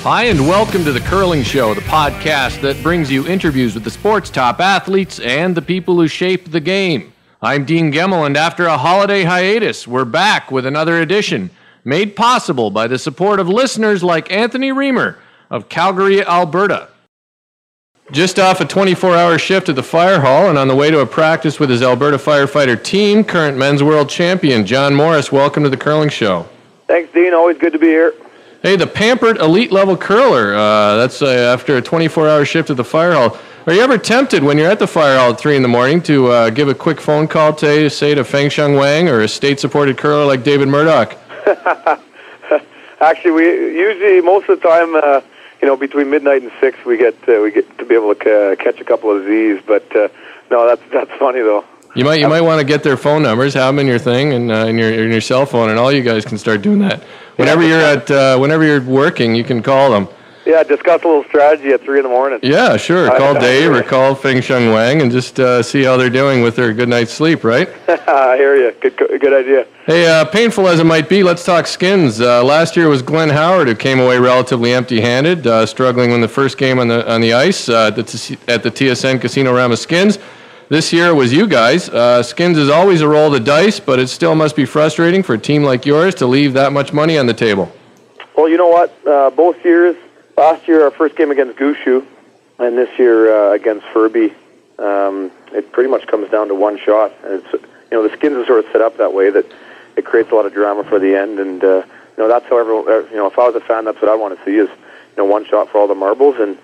Hi, and welcome to The Curling Show, the podcast that brings you interviews with the sport's top athletes and the people who shape the game. I'm Dean Gemmel, and after a holiday hiatus, we're back with another edition, made possible by the support of listeners like Anthony Reamer of Calgary, Alberta. Just off a 24-hour shift at the fire hall and on the way to a practice with his Alberta firefighter team, current men's world champion John Morris, welcome to The Curling Show. Thanks, Dean. Always good to be here. Hey, the pampered elite-level curler, that's after a 24-hour shift at the fire hall. Are you ever tempted when you're at the fire hall at 3 in the morning to give a quick phone call to, say, to Feng Sheng Wang or a state-supported curler like David Murdoch? Actually, we usually, most of the time, between midnight and 6, we get to be able to catch a couple of Z's. But no, that's funny though. You might want to get their phone numbers, have them in your thing and in your cell phone, and all you guys can start doing that. Whenever you're working, you can call them. Yeah, discuss a little strategy at 3 in the morning. Yeah, sure. Call Dave or call Feng Sheng Wang and just see how they're doing with their good night's sleep, right? I hear you. Good idea. Hey, painful as it might be, let's talk skins. Last year was Glenn Howard who came away relatively empty-handed, struggling in the first game on the ice at the TSN Casino-Rama Skins. This year was you guys. Skins is always a roll of the dice, but it still must be frustrating for a team like yours to leave that much money on the table. Well, you know what? Both years, last year our first game against Gushu, and this year against Furby, it pretty much comes down to one shot. And it's, the Skins is sort of set up that way that it creates a lot of drama for the end, and that's how everyone. If I was a fan, that's what I want to see is one shot for all the marbles. And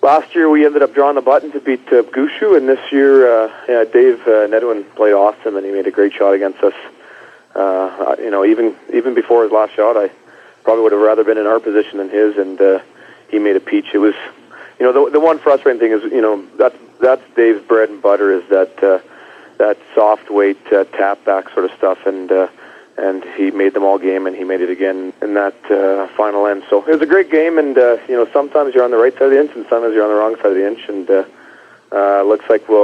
last year we ended up drawing the button to beat Gushu, and this year Dave Nedwin played awesome, and he made a great shot against us. Even before his last shot, I probably would have rather been in our position than his, and he made a peach. It was, the one frustrating thing is, that's Dave's bread and butter is that soft weight tap back sort of stuff, and he made them all game, and he made it again in that final end. So it was a great game, and sometimes you're on the right side of the inch, and sometimes you're on the wrong side of the inch, and looks like we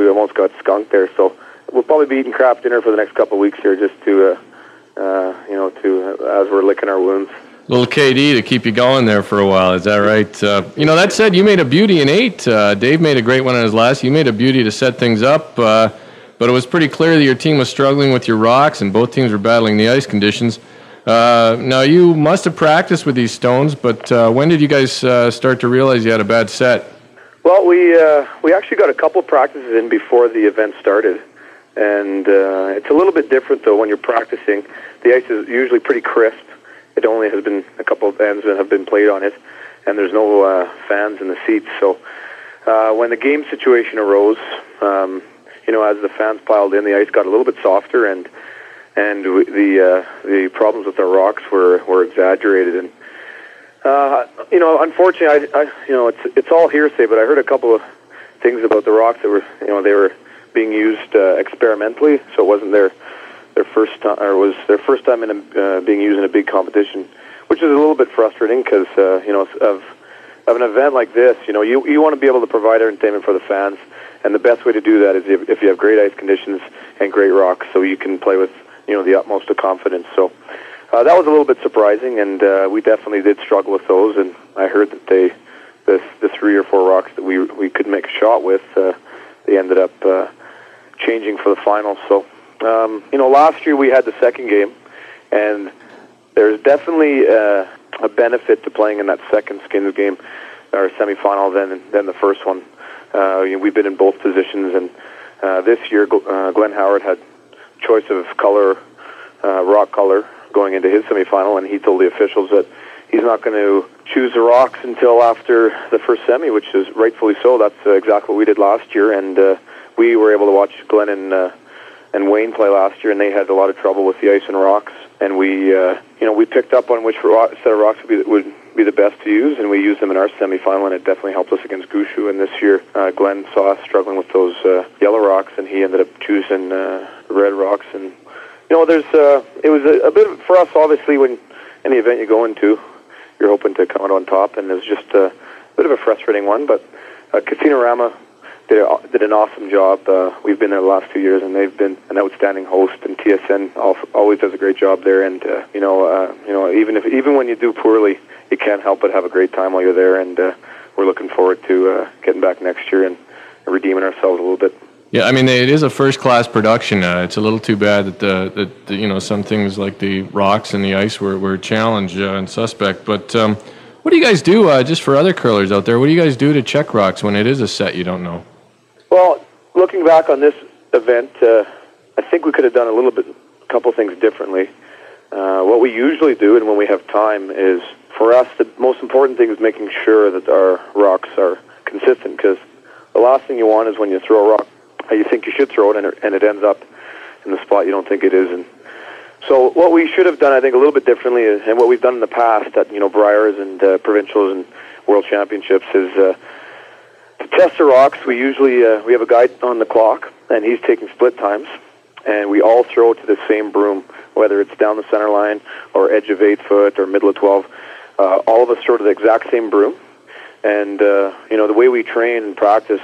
almost got skunked there. So we'll probably be eating crap dinner for the next couple of weeks here, just to as we're licking our wounds. Little KD to keep you going there for a while, is that right? That said, you made a beauty in 8. Dave made a great one on his last. You made a beauty to set things up. But it was pretty clear that your team was struggling with your rocks, and both teams were battling the ice conditions. Now, you must have practiced with these stones, but when did you guys start to realize you had a bad set? Well, we actually got a couple of practices in before the event started, and it's a little bit different, though, when you're practicing. The ice is usually pretty crisp. It only has been a couple of ends that have been played on it, and there's no fans in the seats. So when the game situation arose, as the fans piled in, the ice got a little bit softer, and the problems with our rocks were exaggerated. And unfortunately, it's all hearsay, but I heard a couple of things about the rocks that were they were being used experimentally, so it wasn't their first time, or it was their first time being used in a big competition, which is a little bit frustrating because of an event like this, you want to be able to provide entertainment for the fans. And the best way to do that is if you have great ice conditions and great rocks, so you can play with the utmost of confidence. So that was a little bit surprising, and we definitely did struggle with those. And I heard that the 3 or 4 rocks that we could make a shot with, they ended up changing for the final. So last year we had the second game, and there's definitely a benefit to playing in that second Skins game or semifinal than the first one. We've been in both positions, and this year Glenn Howard had choice of color, rock color, going into his semifinal, and he told the officials that he's not going to choose the rocks until after the first semi, which is rightfully so. That's exactly what we did last year, and we were able to watch Glenn and Wayne play last year, and they had a lot of trouble with the ice and rocks, and we picked up on which set of rocks would be the best to use, and we used them in our semifinal, and it definitely helped us against Gushu. And this year, Glenn saw us struggling with those yellow rocks, and he ended up choosing red rocks. And it was a bit for us, obviously, when any event you go into, you're hoping to come out on top, and it was just a bit of a frustrating one. But Casino-Rama did an awesome job. We've been there the last 2 years, and they've been an outstanding host. And TSN always does a great job there. And even when you do poorly, you can't help but have a great time while you're there. And we're looking forward to getting back next year and redeeming ourselves a little bit. Yeah, I mean, it is a first-class production. It's a little too bad that some things like the rocks and the ice were challenged and suspect. But what do you guys do, just for other curlers out there, what do you guys do to check rocks when it is a set you don't know? Well, looking back on this event, I think we could have done a couple things differently. What we usually do, and when we have time, is, for us, the most important thing is making sure that our rocks are consistent, because the last thing you want is when you throw a rock how you think you should throw it, and it ends up in the spot you don't think it is. And so what we should have done, I think, a little bit differently, and what we've done in the past at Briars and provincials and world championships, is to test the rocks. We usually we have a guy on the clock, and he's taking split times, and we all throw to the same broom, whether it's down the center line or edge of 8 foot or middle of 12. All of us throw to the exact same broom, and the way we train and practice,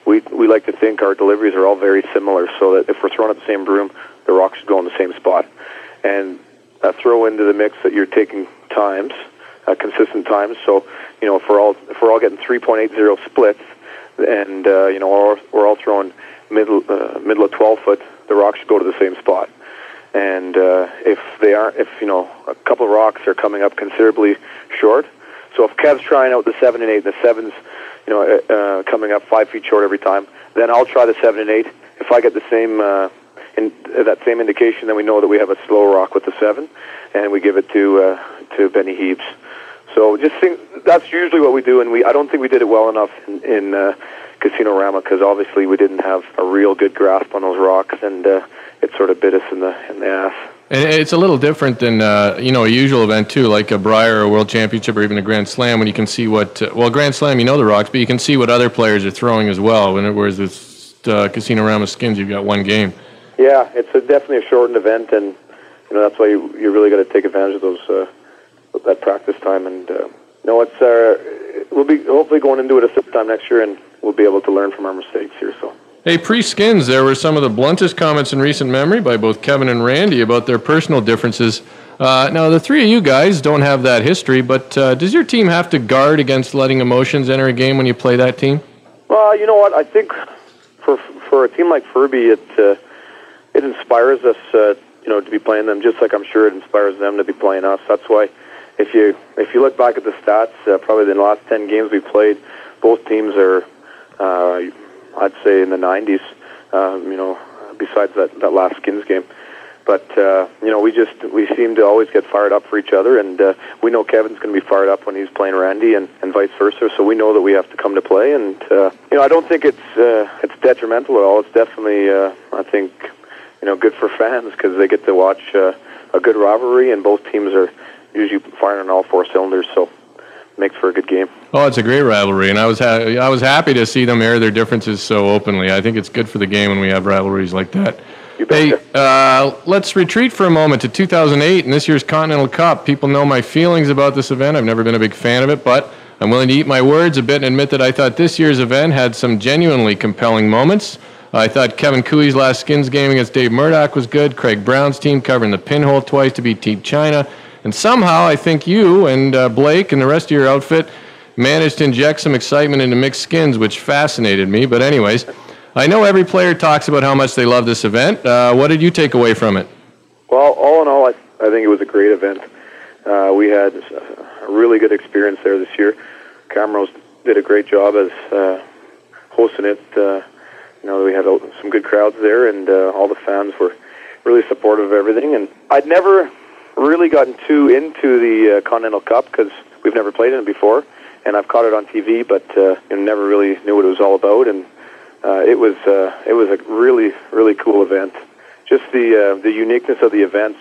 we like to think our deliveries are all very similar, so that if we're throwing at the same broom, the rock should go in the same spot. And throw into the mix that you're taking times, consistent times. So if we're all getting 3.80 splits, and we're all throwing middle of 12 foot, the rock should go to the same spot. And if a couple of rocks are coming up considerably short, so if Kev's trying out the 7 and 8, and the 7's coming up 5 feet short every time, then I'll try the 7 and 8. If I get the same that same indication, then we know that we have a slow rock with the 7, and we give it to Benny Heaps. So that's usually what we do, and I don't think we did it well enough in Casino-Rama, because obviously we didn't have a real good grasp on those rocks, and it sort of bit us in the ass. And it's a little different than a usual event too, like a Briar or a World Championship or even a Grand Slam, when you can see Grand Slam, the rocks, but you can see what other players are throwing as well. Whereas with Casino-Rama Skins, you've got one game. Yeah, it's definitely a shortened event, and that's why you really got to take advantage of those that practice time. And we'll be hopefully going into it a third time next year, and we'll be able to learn from our mistakes here. So. Hey, pre-Skins, there were some of the bluntest comments in recent memory by both Kevin and Randy about their personal differences. Now, the three of you guys don't have that history, but does your team have to guard against letting emotions enter a game when you play that team? Well, you know what? I think for a team like Furby, it inspires us, to be playing them, just like I'm sure it inspires them to be playing us. That's why, if you look back at the stats, probably in the last 10 games we played, both teams are, I'd say, in the 90s. Besides that last Skins game, but we seem to always get fired up for each other, and we know Kevin's going to be fired up when he's playing Randy, and vice versa. So we know that we have to come to play, and I don't think it's detrimental at all. It's definitely, I think, good for fans, because they get to watch a good rivalry, and both teams are usually firing on all 4 cylinders. So it makes for a good game. Oh, it's a great rivalry, and I was happy to see them air their differences so openly. I think it's good for the game when we have rivalries like that. Hey, let's retreat for a moment to 2008 and this year's Continental Cup. People know my feelings about this event. I've never been a big fan of it, but I'm willing to eat my words a bit and admit that I thought this year's event had some genuinely compelling moments. I thought Kevin Cooey's last Skins game against Dave Murdoch was good. Craig Brown's team covering the pinhole twice to beat Team China. And somehow I think you and Blake and the rest of your outfit managed to inject some excitement into mixed skins, which fascinated me. But anyways, I know every player talks about how much they love this event. What did you take away from it? Well, all in all, I think it was a great event. We had a really good experience there this year. Camrose did a great job as hosting it. We had some good crowds there, and all the fans were really supportive of everything. And I'd never really gotten too into the Continental Cup, because we've never played in it before, and I've caught it on TV, but never really knew what it was all about. And it was a really, really cool event. Just the uniqueness of the events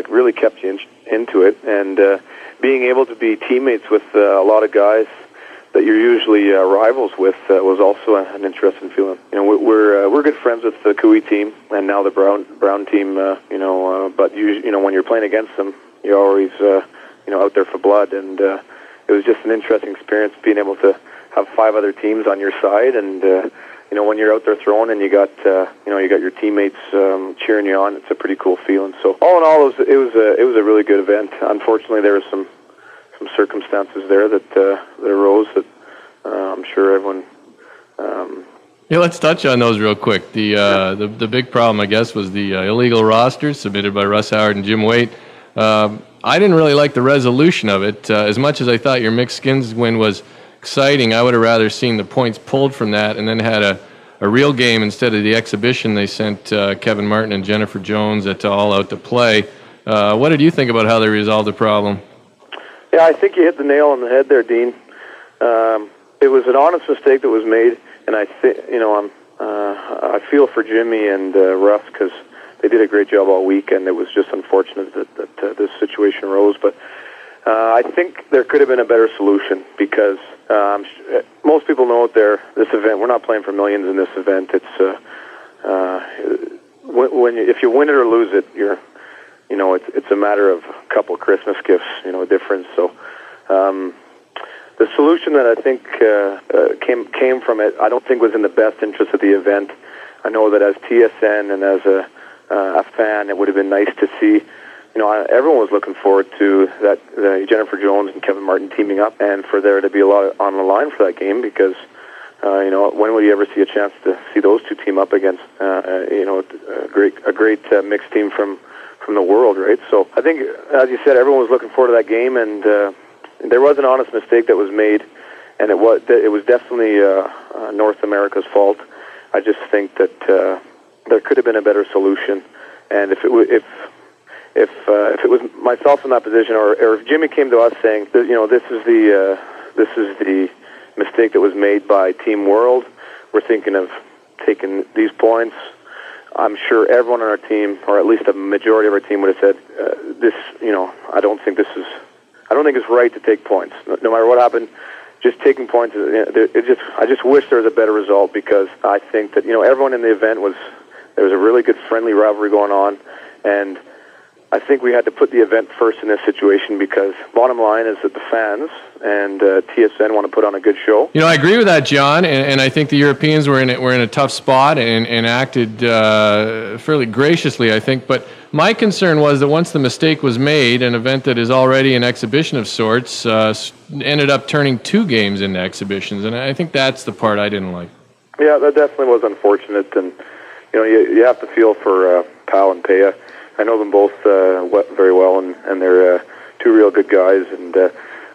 really kept you into it, and being able to be teammates with a lot of guys that you're usually rivals with was also an interesting feeling. We're good friends with the Cooey team and now the Brown team. But when you're playing against them, you're always out there for blood, and it was just an interesting experience being able to have 5 other teams on your side, and when you're out there throwing and you got your teammates cheering you on, it's a pretty cool feeling. So all in all, it was a really good event. Unfortunately, there was some circumstances there that arose that I'm sure everyone. Yeah, let's touch on those real quick. The big problem, I guess, was the illegal rosters submitted by Russ Howard and Jim Waite. I didn't really like the resolution of it. As much as I thought your mixed skins win was exciting, I would have rather seen the points pulled from that and then had a real game instead of the exhibition they sent Kevin Martin and Jennifer Jones all out to play. What did you think about how they resolved the problem? Yeah, I think you hit the nail on the head there, Dean. It was an honest mistake that was made, and I feel for Jimmy and Russ because they did a great job all week, and it was just unfortunate that this situation arose. But I think there could have been a better solution because most people know out there, this event, we're not playing for millions in this event. It's if you win it or lose it, it's a matter of a couple of Christmas gifts, difference. So the solution that I think came from it, I don't think was in the best interest of the event. I know that as TSN and as a fan, it would have been nice to see. Everyone was looking forward to that Jennifer Jones and Kevin Martin teaming up, and for there to be a lot on the line for that game because, when would you ever see a chance to see those two team up against, a great mixed team from the world, right? So I think, as you said, everyone was looking forward to that game, and there was an honest mistake that was made, and it was definitely North America's fault. I just think that there could have been a better solution, and if it was myself in that position, or if Jimmy came to us saying, this is the mistake that was made by Team World, we're thinking of taking these points, I'm sure everyone on our team, or at least a majority of our team, would have said, I don't think it's right to take points. No matter what happened, just taking points, I just wish there was a better result because I think that, everyone in the event there was a really good friendly rivalry going on, and I think we had to put the event first in this situation because bottom line is that the fans and TSN want to put on a good show. I agree with that, John, and I think the Europeans were in a tough spot and acted fairly graciously, I think. But my concern was that once the mistake was made, an event that is already an exhibition of sorts ended up turning 2 games into exhibitions, and I think that's the part I didn't like. Yeah, that definitely was unfortunate, and you have to feel for Pal and Pea. I know them both very well, and they're 2 real good guys, and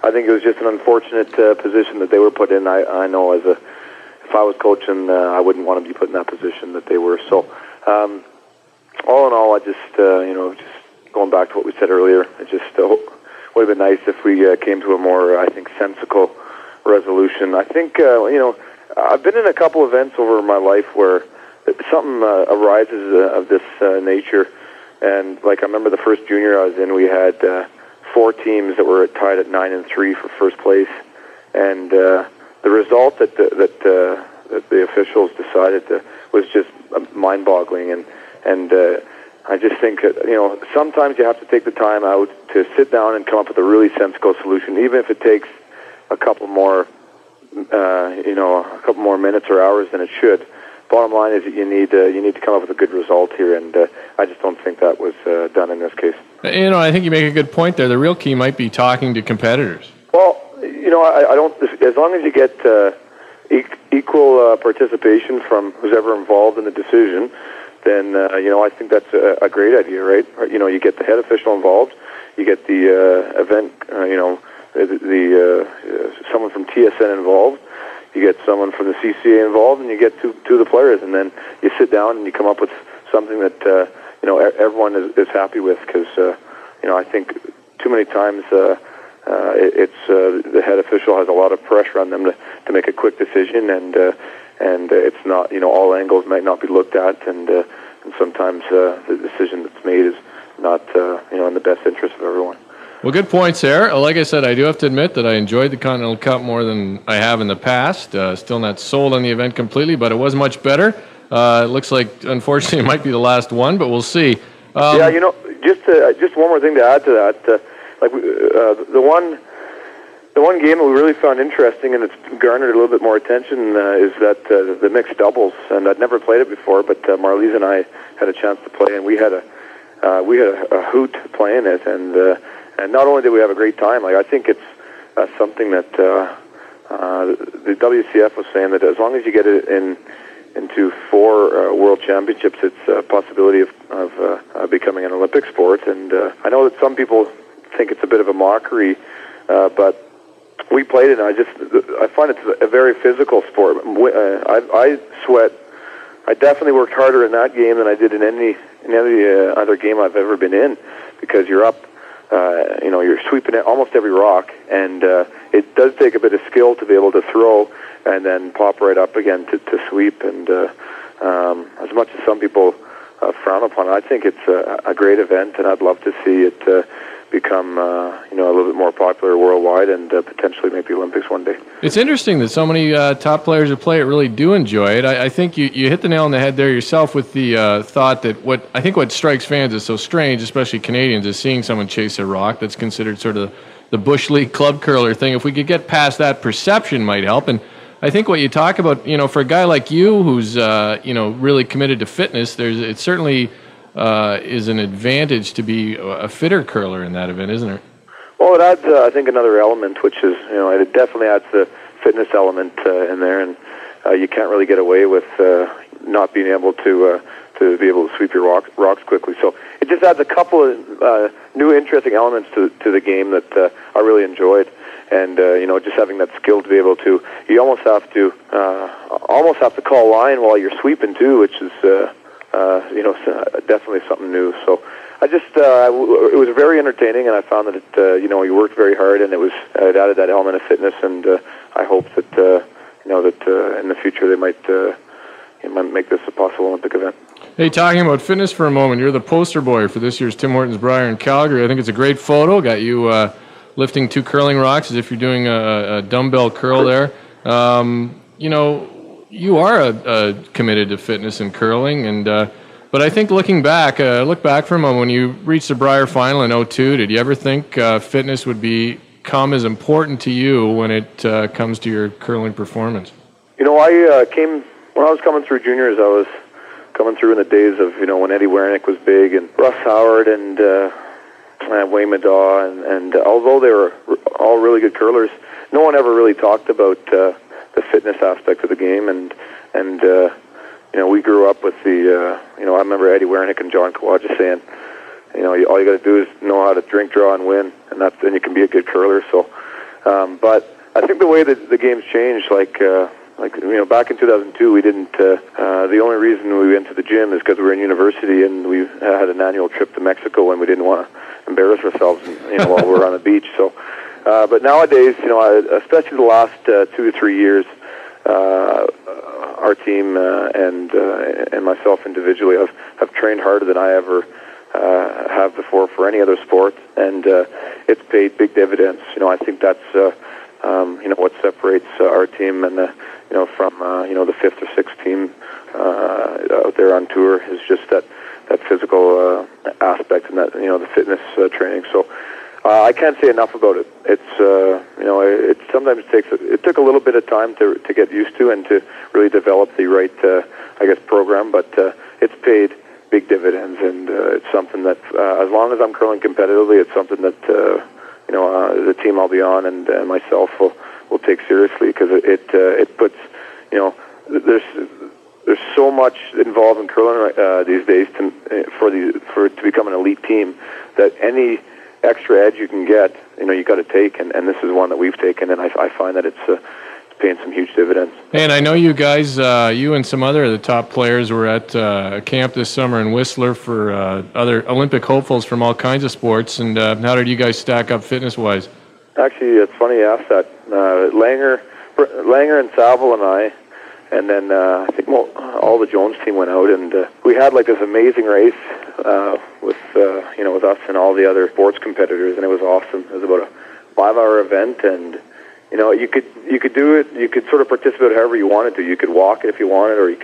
I think it was just an unfortunate position that they were put in. I know if I was coaching, I wouldn't want to be put in that position that they were. So, all in all, I just going back to what we said earlier, it just would have been nice if we came to a more, I think, sensible resolution. I think I've been in a couple events over my life where something arises of this nature. And I remember the first junior I was in, we had 4 teams that were tied at 9-3 for first place, and the result that the officials decided was just mind-boggling. And I just think sometimes you have to take the time out to sit down and come up with a really sensible solution, even if it takes a couple more minutes or hours than it should. Bottom line is that you need to come up with a good result here, and I just don't think that was done in this case. I think you make a good point there. The real key might be talking to competitors. Well, I don't. As long as you get equal participation from who's ever involved in the decision, then I think that's a great idea, right? You get the head official involved, you get the event, someone from TSN involved. You get someone from the CCA involved, and you get two of the players, and then you sit down and you come up with something that everyone is happy with. Because I think too many times it's the head official has a lot of pressure on them to make a quick decision, and it's not all angles might not be looked at, and sometimes the decision that's made is not in the best interest of everyone. Well, good points there. Like I said, I do have to admit that I enjoyed the Continental Cup more than I have in the past. Still not sold on the event completely, but it was much better. It looks like, unfortunately, it might be the last one, but we'll see. Just one more thing to add to that. The one The one game that we really found interesting, and it's garnered a little bit more attention, is that the mixed doubles. And I'd never played it before, but Marlies and I had a chance to play, and we had a hoot playing it. And not only did we have a great time, like I think it's something that the WCF was saying that as long as you get it into 4 World Championships, it's a possibility of becoming an Olympic sport. And I know that some people think it's a bit of a mockery, but we played it, and I find it's a very physical sport. I sweat. I definitely worked harder in that game than I did in any other game I've ever been in, because you're up, you're sweeping almost every rock, and it does take a bit of skill to be able to throw and then pop right up again to sweep. And as much as some people frown upon it, I think it's a great event, and I'd love to see it become a little bit more popular worldwide, and potentially make the Olympics one day. It's interesting that so many top players who play it really do enjoy it. I think you hit the nail on the head there yourself with the thought that what strikes fans is so strange, especially Canadians, is seeing someone chase a rock. That's considered sort of the Bush League club curler thing. If we could get past that, perception might help. And I think what you talk about, for a guy like you who's really committed to fitness, it certainly is an advantage to be a fitter curler in that event, isn't it? Well, it adds, I think, another element, which is, it definitely adds the fitness element in there, and you can't really get away with not being able to be able to sweep your rocks quickly. So it just adds a couple of new, interesting elements to the game that I really enjoyed, and just having that skill to be able to, you almost have to call line while you're sweeping too, which is definitely something new. So I just, it was very entertaining, and I found that it, you worked very hard, and it added that element of fitness, and I hope that, that in the future they might make this a possible Olympic event. Hey, talking about fitness for a moment, you're the poster boy for this year's Tim Hortons Brier in Calgary. I think it's a great photo. Got you lifting 2 curling rocks as if you're doing a dumbbell curl there. You are committed to fitness and curling, and but I think look back for a moment, when you reached the Brier final in 2002, did you ever think fitness would become as important to you when it comes to your curling performance? When I was coming through juniors, I was coming through in the days of, when Eddie Wernick was big, and Russ Howard, and Wayne Madaw, and although they were all really good curlers, no one ever really talked about the fitness aspect of the game, and we grew up with the, I remember Eddie Wernick and John Kawaja saying, all you got to do is know how to drink, draw, and win, and then you can be a good curler. So, but I think the way that the game's changed, back in 2002, we didn't. The only reason we went to the gym is because we were in university, and we had an annual trip to Mexico, and we didn't want to embarrass ourselves, while we were on the beach. So, but nowadays, especially the last 2 to 3 years, our team and myself individually have trained harder than I ever have before for any other sport, and it's paid big dividends. I think that's what separates our team and from the 5th or 6th team out there on tour, is just that physical aspect and that the fitness training. So I can't say enough about it. It's it sometimes it took a little bit of time to get used to and to really develop the right program, but it's paid big dividends, and it's something that as long as I'm curling competitively, it's something that the team I'll be on and myself will take seriously, because it puts there's so much involved in curling these days for it to become an elite team, that any extra edge you can get, you got to take, and this is one that we've taken, and I find that it's paying some huge dividends. And I know you guys, you and some other of the top players were at a camp this summer in Whistler for other Olympic hopefuls from all kinds of sports, and how did you guys stack up fitness-wise? Actually, it's funny you asked that. Langer and Saville and I, and then I think all the Jones team went out, and we had this amazing race with us and all the other sports competitors, and it was awesome. It was about a 5-hour event, and you could do it. You could sort of participate however you wanted to. You could walk it if you wanted, or you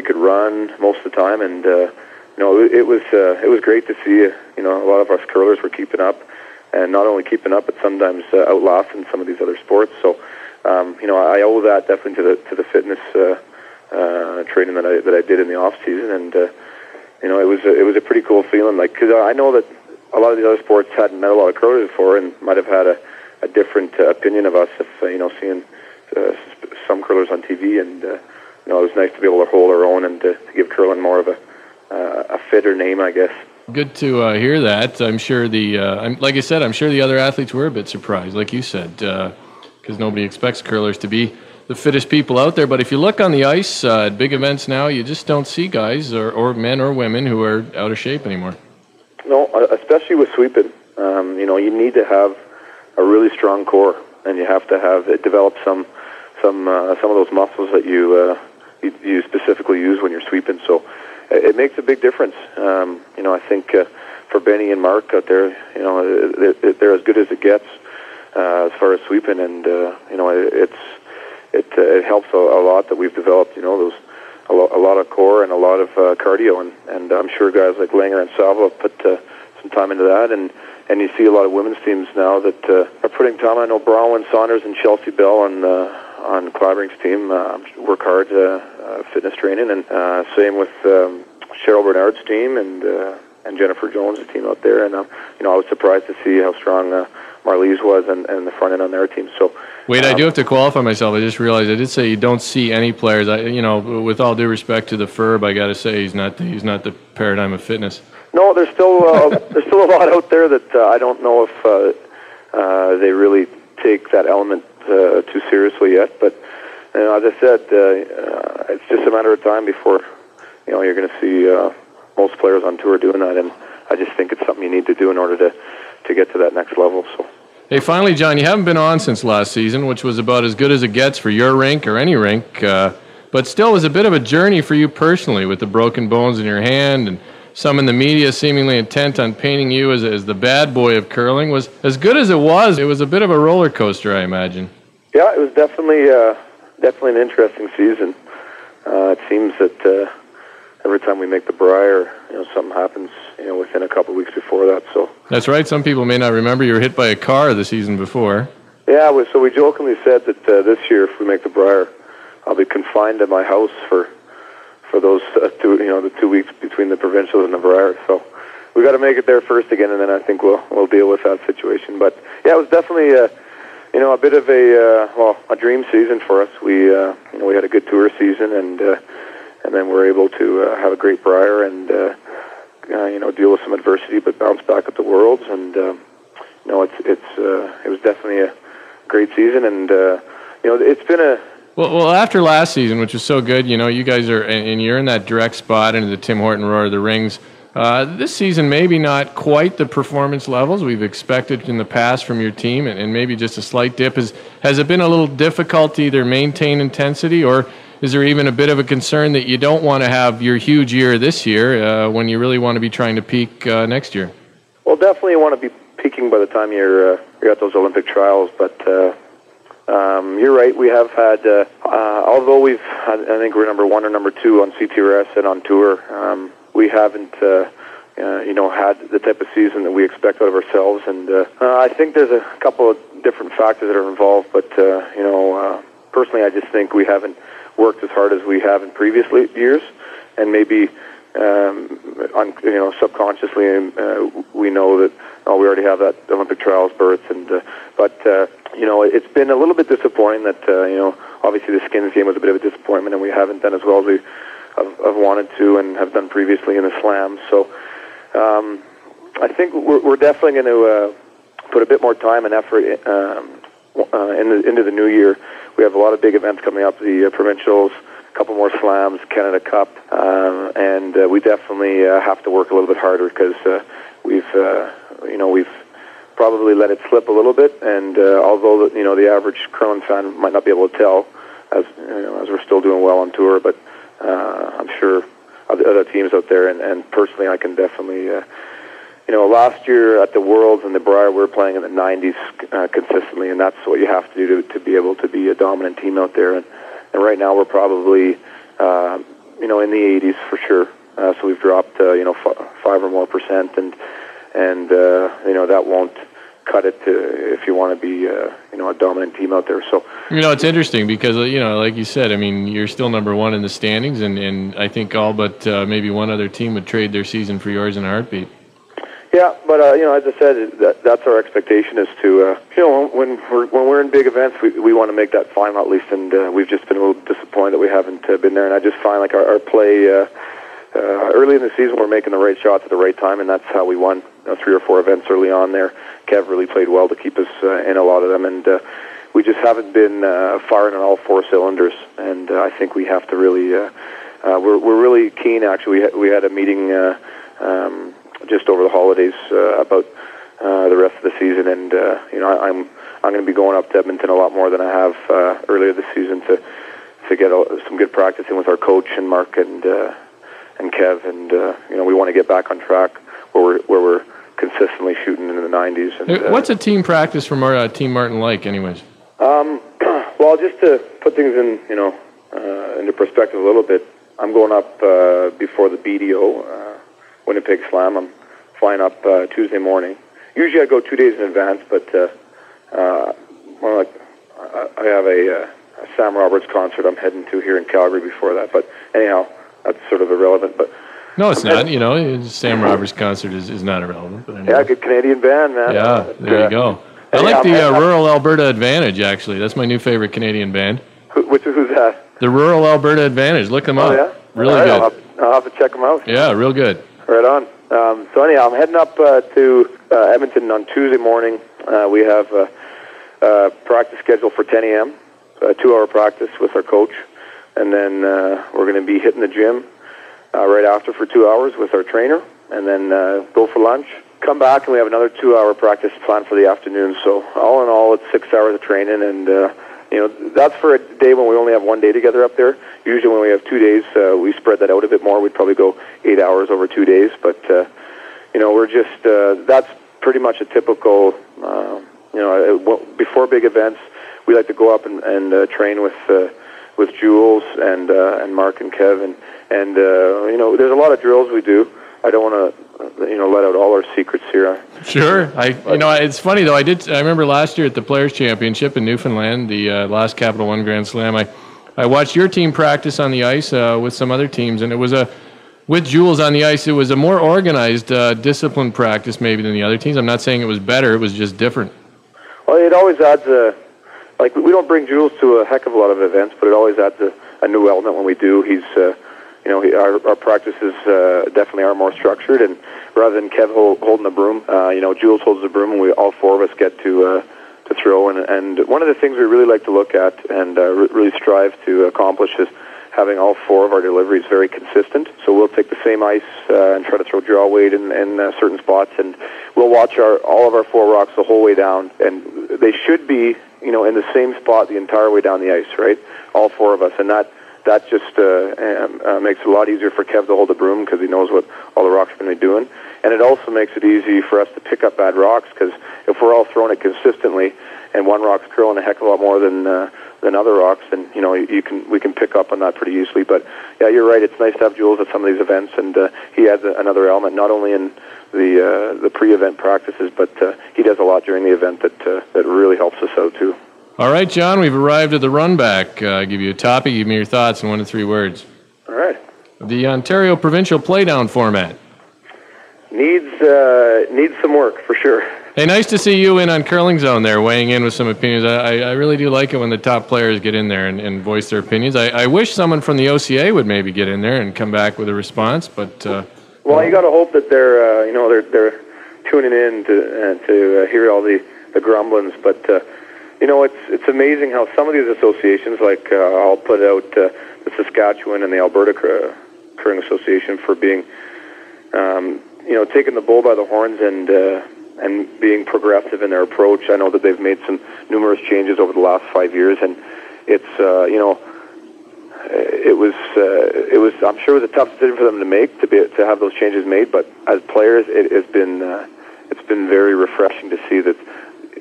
could run most of the time, and it was great to see. A lot of us curlers were keeping up, and not only keeping up, but sometimes outlasting some of these other sports. So, I owe that definitely to the fitness training that I did in the off season, and it was a pretty cool feeling. Like, because I know that a lot of the other sports hadn't met a lot of curlers before, and might have had a different opinion of us if seeing some curlers on TV, and it was nice to be able to hold our own and to give curling more of a fitter name, I guess. Good to hear that. I'm sure like I said, I'm sure the other athletes were a bit surprised, like you said, because nobody expects curlers to be the fittest people out there. But if you look on the ice at big events now, you just don't see guys or men or women who are out of shape anymore. No, especially with sweeping. You need to have a really strong core, and you have to have it develop some of those muscles that you specifically use when you're sweeping. So it makes a big difference. I think for Benny and Mark out there, they're as good as it gets as far as sweeping, and it helps a lot that we've developed a lot of core and a lot of cardio, and I'm sure guys like Langer and Salvo put some time into that, and you see a lot of women's teams now that are putting time. I know Bronwyn Saunders and Chelsea Bell on Clybering's team work hard fitness training, and same with Cheryl Bernard's team and Jennifer Jones' team out there, and I was surprised to see how strong Marlies was and the front end on their team. So wait, I do have to qualify myself. I just realized I did say you don't see any players. With all due respect to the Ferb, I got to say he's not the paradigm of fitness. No, there's still a lot out there that I don't know if they really take that element too seriously yet. But as I said, it's just a matter of time before you're going to see most players on tour doing that, and I just think it's something you need to do in order to get to that next level. So. Hey, finally, John, you haven't been on since last season, which was about as good as it gets for your rink or any rink, but still was a bit of a journey for you personally with the broken bones in your hand, and some in the media seemingly intent on painting you as the bad boy of curling. Was as good as it was a bit of a roller coaster, I imagine. Yeah, it was definitely an interesting season. It seems that every time we make the Brier, something happens, within a couple of weeks before that. So that's right. Some people may not remember you were hit by a car the season before. Yeah, so we jokingly said that this year, if we make the Brier, I'll be confined to my house for those the 2 weeks between the provincials and the Brier. So we got to make it there first again, and then I think we'll deal with that situation. But yeah, it was definitely a bit of a dream season for us. We had a good tour season, and then we're able to have a great Brier and deal with some adversity, but bounce back at the Worlds. And it was definitely a great season, and it's been a well after last season, which was so good. You guys are, and you're in that direct spot into the Tim Horton Roar of the Rings. This season, maybe not quite the performance levels we've expected in the past from your team, and maybe just a slight dip. Has it been a little difficult to either maintain intensity, or is there even a bit of a concern that you don't want to have your huge year this year when you really want to be trying to peak next year? Well, definitely you want to be peaking by the time you're at those Olympic trials, but you're right. We have had, although I think we're number 1 or number 2 on CTRS and on tour, we haven't, had the type of season that we expect out of ourselves. And I think there's a couple of different factors that are involved. But personally, I just think we haven't worked as hard as we have in previous years, and maybe subconsciously we know that we already have that Olympic trials berth. And but it's been a little bit disappointing that obviously the skins game was a bit of a disappointment, and we haven't done as well as we have wanted to and have done previously in the slams. So I think we're definitely going to put a bit more time and effort into the new year. We have a lot of big events coming up, the provincials, a couple more slams, Canada Cup, and we definitely have to work a little bit harder because we've probably let it slip a little bit. And although the average curling fan might not be able to tell, as we're still doing well on tour, but I'm sure other teams out there, and personally, I can definitely. Last year at the Worlds and the Brier, we were playing in the 90s consistently, and that's what you have to do to be able to be a dominant team out there. And right now, we're probably, in the 80s for sure. So we've dropped, 5 or more %, and that won't cut it to if you want to be a dominant team out there. So it's interesting because like you said, I mean, you're still number one in the standings, and I think all but maybe one other team would trade their season for yours in a heartbeat. Yeah, but as I said, that's our expectation is to when we're in big events, we want to make that final at least, and we've just been a little disappointed that we haven't been there. And I just find like our play early in the season, we're making the right shots at the right time, and that's how we won 3 or 4 events early on there. Kev really played well to keep us in a lot of them, and we just haven't been firing on all 4 cylinders. And I think we have to really we're really keen. Actually, we had a meeting. Just over the holidays about the rest of the season, and I'm going to be going up to Edmonton a lot more than I have earlier this season to get some good practice in with our coach and Mark and Kev, and we want to get back on track where we're consistently shooting in the 90s. And, what's a team practice from our Team Martin like, anyways? Well, just to put things in into perspective a little bit, I'm going up before the BDO. Winnipeg Slam. I'm flying up Tuesday morning. Usually I go 2 days in advance, but I have a Sam Roberts concert I'm heading to here in Calgary before that. But anyhow, that's sort of irrelevant. But no, it's not. Sam Roberts concert is not irrelevant. But anyway. Yeah, good Canadian band, man. Yeah, there you go. I like the Rural Alberta Advantage, actually. That's my new favorite Canadian band. Who's that? The Rural Alberta Advantage. Look them up. Yeah? Really good. I'll have to check them out. Yeah, real good. Right on. So anyhow, I'm heading up to Edmonton on Tuesday morning. We have a practice scheduled for 10 a.m., a 2-hour practice with our coach. And then we're going to be hitting the gym right after for 2 hours with our trainer. And then go for lunch. Come back, and we have another 2-hour practice planned for the afternoon. So all in all, it's 6 hours of training. And, that's for a day when we only have 1 day together up there. Usually when we have 2 days, we spread that out a bit more. We'd probably go 8 hours over 2 days. But, we're just, that's pretty much a typical, before big events, we like to go up and train with Jules and Mark and Kev. And there's a lot of drills we do. I don't want to, let out all our secrets here. Sure. It's funny though. I remember last year at the Players Championship in Newfoundland, the last Capital One Grand Slam. I watched your team practice on the ice with some other teams, and it was with Jules on the ice. It was a more organized, disciplined practice maybe than the other teams. I'm not saying it was better. It was just different. Well, it always adds we don't bring Jules to a heck of a lot of events, but it always adds a new element when we do. He's our practices definitely are more structured, and rather than Kev holding the broom, Jules holds the broom, and we all 4 of us get to throw. And one of the things we really like to look at and really strive to accomplish is having all 4 of our deliveries very consistent. So we'll take the same ice and try to throw draw weight in certain spots, and we'll watch all of our 4 rocks the whole way down, and they should be in the same spot the entire way down the ice, right? All 4 of us, and that just makes it a lot easier for Kev to hold the broom because he knows what all the rocks are going to be doing. And it also makes it easy for us to pick up bad rocks because if we're all throwing it consistently and one rock's curling a heck of a lot more than other rocks, then we can pick up on that pretty easily. But yeah, you're right. It's nice to have Jules at some of these events, and he adds another element, not only in the pre-event practices, but he does a lot during the event that really helps us out too. All right, John, we've arrived at the run back. Give you a topic, give me your thoughts in 1 to 3 words. All right. The Ontario provincial playdown format. Needs some work, for sure. Hey, nice to see you in on Curling Zone there, weighing in with some opinions. I really do like it when the top players get in there and voice their opinions. I wish someone from the OCA would maybe get in there and come back with a response, but... well, you got to hope that they're tuning in to hear all the grumblings, but... it's amazing how some of these associations, like I'll put out the Saskatchewan and the Alberta Curling Association for being, taking the bull by the horns and being progressive in their approach. I know that they've made some numerous changes over the last 5 years, and it's it was I'm sure it was a tough decision for them to make to have those changes made. But as players, it's been very refreshing to see that.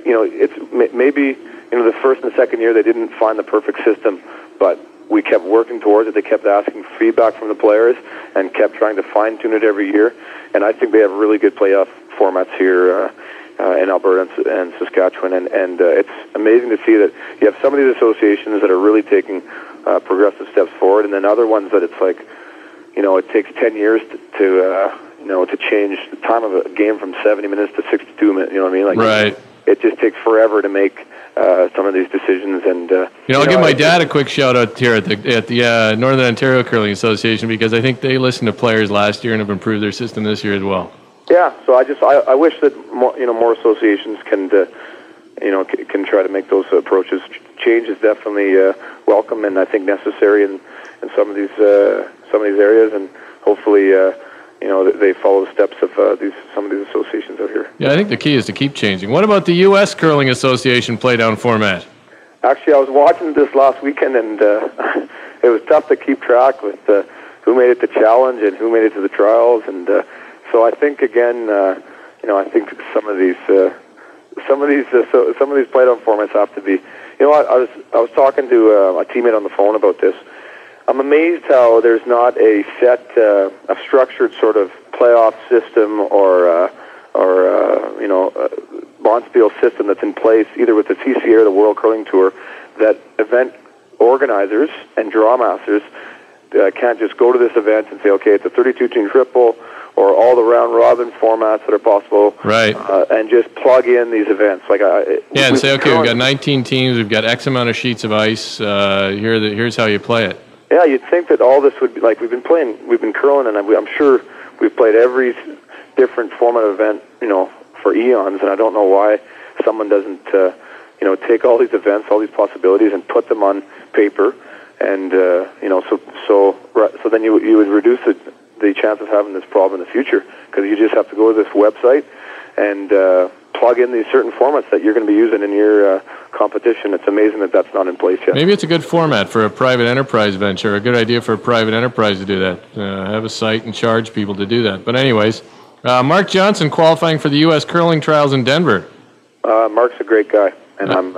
It's maybe the first and second year they didn't find the perfect system, but we kept working towards it. They kept asking for feedback from the players and kept trying to fine-tune it every year. And I think they have really good playoff formats here in Alberta and Saskatchewan, and it's amazing to see that you have some of these associations that are really taking progressive steps forward, and then other ones that it's like, it takes 10 years to change the time of a game from 70 minutes to 62 minutes. You know what I mean? Like, right. It just takes forever to make some of these decisions. And I'll give my dad a quick shout out here at the Northern Ontario Curling Association, because I think they listened to players last year and have improved their system this year as well. Yeah, so I wish that more associations can try to make those approaches. Change is definitely welcome and I think necessary in some of these areas, and hopefully they follow the steps of some of these associations out here. Yeah, I think the key is to keep changing. What about the U.S. Curling Association playdown format? Actually, I was watching this last weekend, and it was tough to keep track with who made it to challenge and who made it to the trials, and so I think again, I think some of these playdown formats have to be. I was talking to a teammate on the phone about this. I'm amazed how there's not a set, a structured sort of playoff system or Bonspiel system that's in place either with the CCA or the World Curling Tour, that event organizers and draw masters can't just go to this event and say, okay, it's a 32-team triple or all the round robin formats that are possible, right? And just plug in these events. And say, okay, we've got 19 teams, we've got X amount of sheets of ice. Here's how you play it. Yeah, you'd think that all this would be like we've been curling, and I'm sure we've played every different format of event, for eons, and I don't know why someone doesn't, take all these events, all these possibilities, and put them on paper, and so then you would reduce the chance of having this problem in the future, because you just have to go to this website and plug in these certain formats that you're going to be using in your competition. It's amazing that that's not in place yet. Maybe it's a good format for a private enterprise venture, a good idea for a private enterprise to do that. Have a site and charge people to do that. But anyways, Mark Johnson qualifying for the U.S. curling trials in Denver. Mark's a great guy, and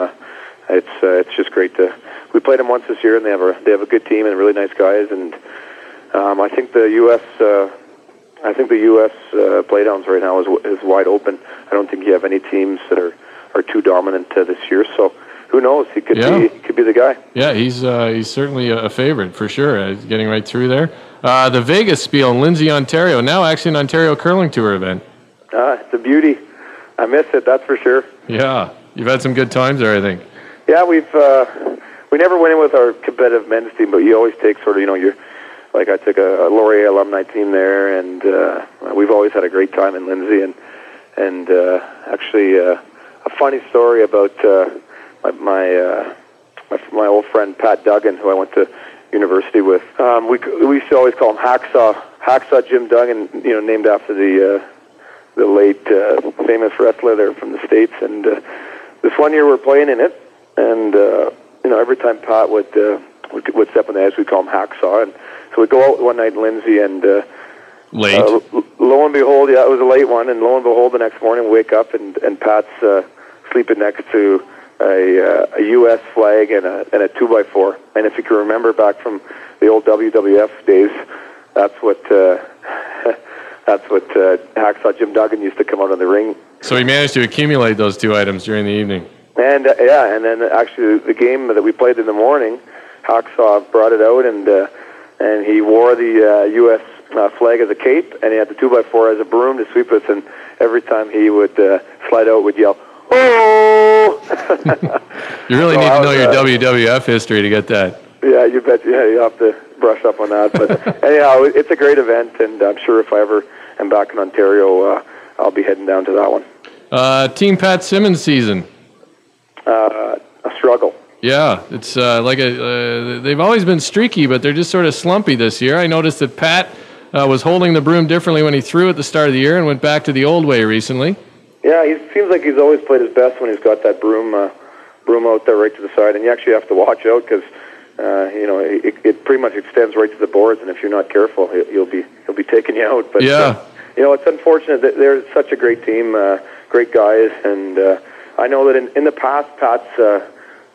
it's just great to. We played him once this year, and they have a good team and really nice guys, and I think the U.S. Playdowns right now is wide open. I don't think you have any teams that are too dominant this year. So who knows? He could be the guy. Yeah, he's certainly a favorite for sure. He's getting right through there. The Vegas Spiel in Lindsay, Ontario. Now actually an Ontario Curling Tour event. It's a beauty. I miss it. That's for sure. Yeah, you've had some good times there, I think. Yeah, we never went in with our competitive men's team, but you always take sort of your. Like I took a Laurier alumni team there, and we've always had a great time in Lindsay. And actually, a funny story about my old friend Pat Duggan, who I went to university with. We used to always call him Hacksaw Jim Duggan, named after the late famous wrestler there from the States. And this one year we're playing in it, and every time Pat would step on the ice, we'd call him Hacksaw. And so we'd go out one night in Lindsay, and late. Lo and behold, it was a late one, and lo and behold, the next morning we wake up and Pat's sleeping next to a U.S. flag and a 2x4. And if you can remember back from the old WWF days, that's what Hacksaw Jim Duggan used to come out of the ring. So he managed to accumulate those two items during the evening. And and then actually the game that we played in the morning, Hacksaw brought it out, and he wore the U.S. Flag as a cape, and he had the 2x4 as a broom to sweep us. And every time he would slide out, would yell, "Oh!" You really need to know your WWF history to get that. Yeah, you bet. Yeah, you have to brush up on that. But anyhow, it's a great event, and I'm sure if I ever am back in Ontario, I'll be heading down to that one. Team Pat Simmons season. A struggle. Yeah, it's they've always been streaky, but they're just sort of slumpy this year. I noticed that Pat was holding the broom differently when he threw at the start of the year and went back to the old way recently. Yeah, he seems like he's always played his best when he's got that broom out there right to the side, and you actually have to watch out because it pretty much extends right to the boards, and if you're not careful, he'll be taking you out. But yeah, it's unfortunate that they're such a great team, great guys, and I know that in the past, Pat's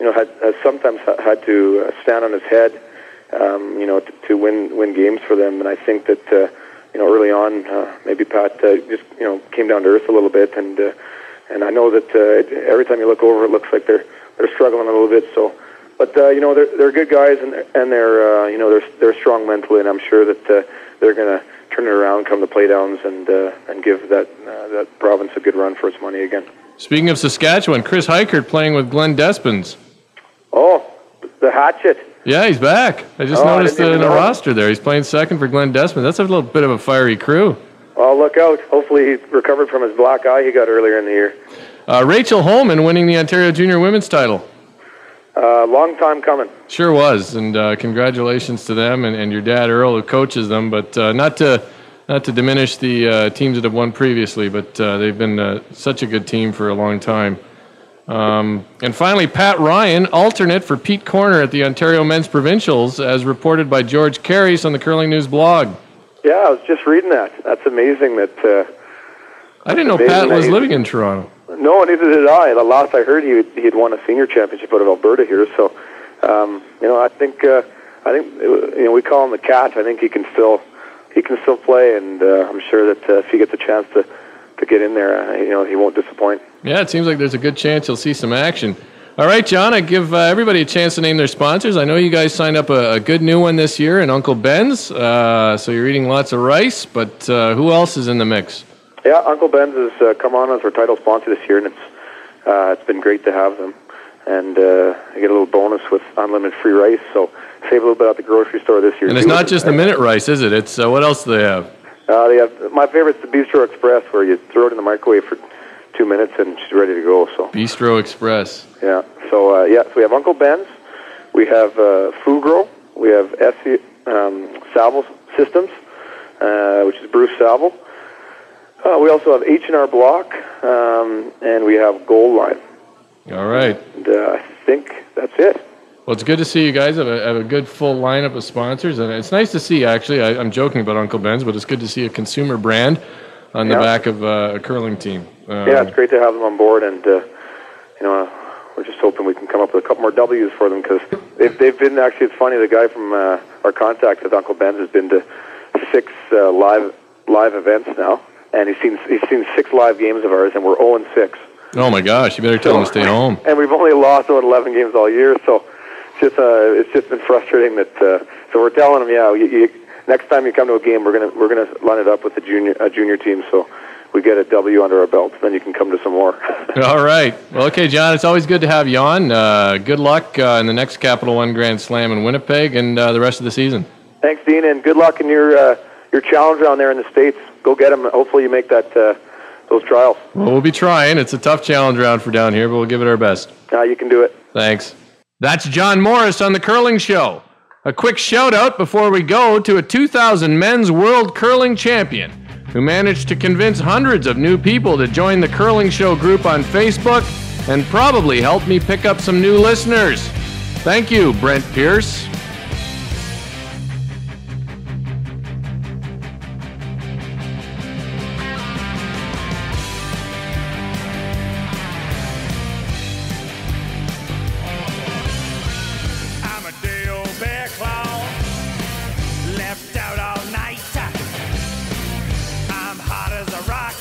has sometimes had to stand on his head, to win games for them, and I think that early on maybe Pat just came down to earth a little bit and and I know that every time you look over, it looks like they're struggling a little bit. So, but they're good guys, and they're they're strong mentally, and I'm sure that they're going to turn it around come the playdowns and give that province a good run for its money again. Speaking of Saskatchewan, Chris Heikert playing with Glenn Despins. Oh, the hatchet. Yeah, he's back. I just noticed in the roster there. He's playing second for Glenn Despins. That's a little bit of a fiery crew. Well, look out. Hopefully he recovered from his black eye he got earlier in the year. Rachel Holman winning the Ontario Junior Women's title. Long time coming. Sure was, and congratulations to them and your dad, Earl, who coaches them. But not to diminish the teams that have won previously, but they've been such a good team for a long time. And finally, Pat Ryan, alternate for Pete Corner at the Ontario Men's Provincials, as reported by George Carries on the Curling News blog. Yeah, I was just reading that. That's amazing that... I didn't know Pat was living in Toronto. No, neither did I. The last I heard, he had won a senior championship out of Alberta here. So, I think we call him the Cat. I think he can still play, and I'm sure that if he gets a chance to get in there, he won't disappoint. Yeah, it seems like there's a good chance he'll see some action. All right, John, I give everybody a chance to name their sponsors. I know you guys signed up a good new one this year in Uncle Ben's, so you're eating lots of rice, but who else is in the mix? Yeah, Uncle Ben's has come on as our title sponsor this year, and it's been great to have them. And I get a little bonus with unlimited free rice, so save a little bit at the grocery store this year. And it's not just the minute rice, is it? It's what else do they have? They have my favorite's the Bistro Express, where you throw it in the microwave for 2 minutes and she's ready to go. So Bistro Express. Yeah. So so we have Uncle Ben's, we have Fugro, we have Savile Systems, which is Bruce Savile. We also have H&R Block, and we have Gold Line. All right. And I think that's it. Well, it's good to see you guys have a good full lineup of sponsors, and it's nice to see, actually, I'm joking about Uncle Ben's, but it's good to see a consumer brand on the back of a curling team. Yeah, it's great to have them on board, and we're just hoping we can come up with a couple more W's for them, because they've been, actually, it's funny, the guy from our contact with Uncle Ben's has been to 6 live events now, and he's seen 6 live games of ours, and we're 0-6. Oh my gosh! You better tell him to stay home. And we've only lost about 11 games all year, so it's just been frustrating that. So we're telling him, you, next time you come to a game, we're gonna line it up with a junior team, so we get a W under our belts. Then you can come to some more. All right. Well, okay, John. It's always good to have you on. Good luck in the next Capital One Grand Slam in Winnipeg and the rest of the season. Thanks, Dean, and good luck in your challenge down there in the States. Go get them. Hopefully, you make that. Those trials. Well, we'll be trying. It's a tough challenge round for down here, but we'll give it our best. You can do it. Thanks. That's John Morris on The Curling Show. A quick shout-out before we go to a 2000 Men's World Curling Champion who managed to convince hundreds of new people to join The Curling Show group on Facebook and probably helped me pick up some new listeners. Thank you, Brent Pierce. Left out all night. I'm hot as a rock.